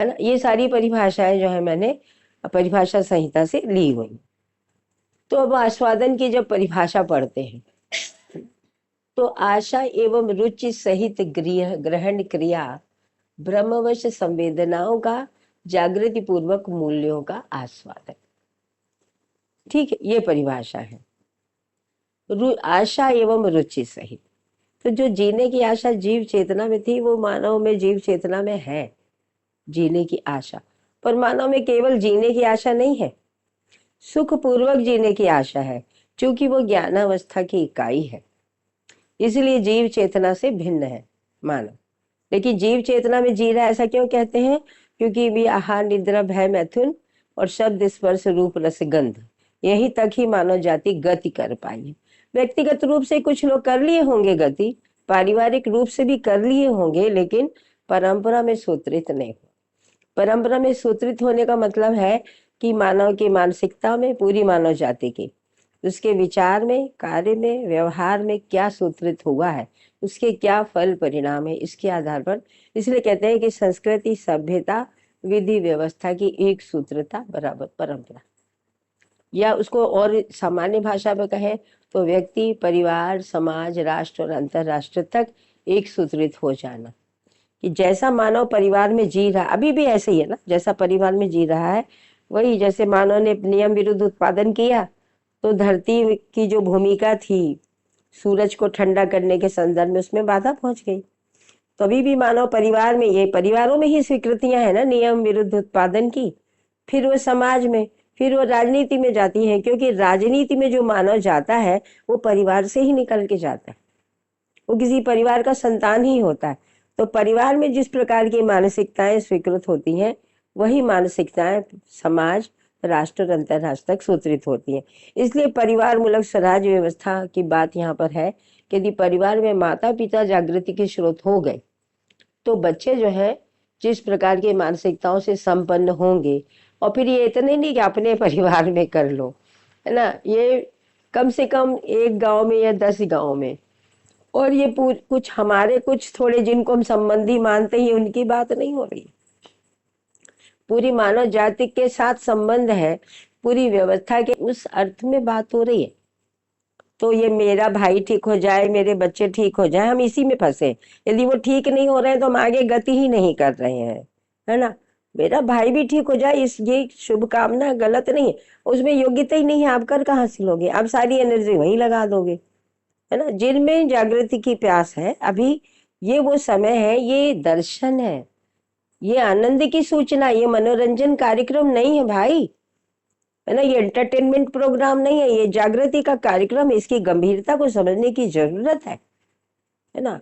है ना। ये सारी परिभाषाएं जो है मैंने परिभाषा संहिता से ली हुई। तो अब आस्वादन की जब परिभाषा पढ़ते हैं तो आशा एवं रुचि सहित ग्रहण क्रिया ब्रह्मवश संवेदनाओं का जागृति पूर्वक मूल्यों का आस्वादन। ठीक है, ये परिभाषा है। आशा एवं रुचि सहित, तो जो जीने की आशा जीव चेतना में थी वो मानव में जीव चेतना में है, जीने की आशा। पर मानव में केवल जीने की आशा नहीं है, सुख पूर्वक जीने की आशा है, क्योंकि वो ज्ञानावस्था की इकाई है। इसलिए जीव चेतना से भिन्न है मानव। लेकिन जीव चेतना में जी रहा है, ऐसा क्यों कहते हैं? क्योंकि भी आहार निद्रा भय मैथुन और शब्द स्पर्श रूप रस गंध, यही तक ही मानव जाति गति कर पाई है। व्यक्तिगत रूप से कुछ लोग कर लिए होंगे गति, पारिवारिक रूप से भी कर लिए होंगे, लेकिन परंपरा में सूत्रित नहीं हो। परंपरा में सूत्रित होने का मतलब है कि मानव की मानसिकता में, पूरी मानव जाति की, उसके विचार में, कार्य में, व्यवहार में क्या सूत्रित हुआ है, उसके क्या फल परिणाम है, इसके आधार पर। इसलिए कहते हैं कि संस्कृति, सभ्यता, विधि व्यवस्था की एक सूत्रता बराबर परंपरा। या उसको और सामान्य भाषा में कहें तो व्यक्ति, परिवार, समाज, राष्ट्र और अंतरराष्ट्र तक एक सूत्रित हो जाना। कि जैसा मानव परिवार में जी रहा, अभी भी ऐसे ही है ना, जैसा परिवार में जी रहा है वही, जैसे मानव ने नियम विरुद्ध उत्पादन किया तो धरती की जो भूमिका थी सूरज को ठंडा करने के संदर्भ में, उसमें बाधा पहुंच गई। तो अभी भी मानव परिवार में, ये परिवारों में ही स्वीकृतियां है ना नियम विरुद्ध उत्पादन की, फिर वो समाज में, फिर वो राजनीति में जाती है, क्योंकि राजनीति में जो मानव जाता है वो परिवार से ही निकल के जाता है, वो किसी परिवार का संतान ही होता है। तो परिवार में जिस प्रकार की मानसिकताएं स्वीकृत होती हैं वही मानसिकताएं समाज, राष्ट्र और अंतरराष्ट्र तक सूत्रित होती हैं। इसलिए परिवार मूलक स्वराज व्यवस्था की बात यहाँ पर है कि यदि परिवार में माता पिता जागृति के स्रोत हो गए तो बच्चे जो है जिस प्रकार की मानसिकताओं से संपन्न होंगे। और फिर ये इतने नहीं कि अपने परिवार में कर लो, है ना, ये कम से कम एक गांव में या 10 गांव में। और ये कुछ हमारे कुछ थोड़े जिनको हम संबंधी मानते हैं उनकी बात नहीं हो रही, पूरी मानव जाति के साथ संबंध है, पूरी व्यवस्था के उस अर्थ में बात हो रही है। तो ये मेरा भाई ठीक हो जाए, मेरे बच्चे ठीक हो जाए, हम इसी में फंसे। यदि वो ठीक नहीं हो रहे हैं तो हम आगे गति ही नहीं कर रहे हैं, है ना। मेरा भाई भी ठीक हो जाए, इस ये शुभकामना गलत नहीं है, उसमें योग्यता ही नहीं है, आप कर कहाँ से लोगे? आप सारी एनर्जी वहीं लगा दोगे, है ना। जिनमें जागृति की प्यास है अभी, ये वो समय है, ये दर्शन है, ये आनंद की सूचना, ये मनोरंजन कार्यक्रम नहीं है भाई, है ना, ये एंटरटेनमेंट प्रोग्राम नहीं है, ये जागृति का कार्यक्रम है। इसकी गंभीरता को समझने की जरूरत है ना।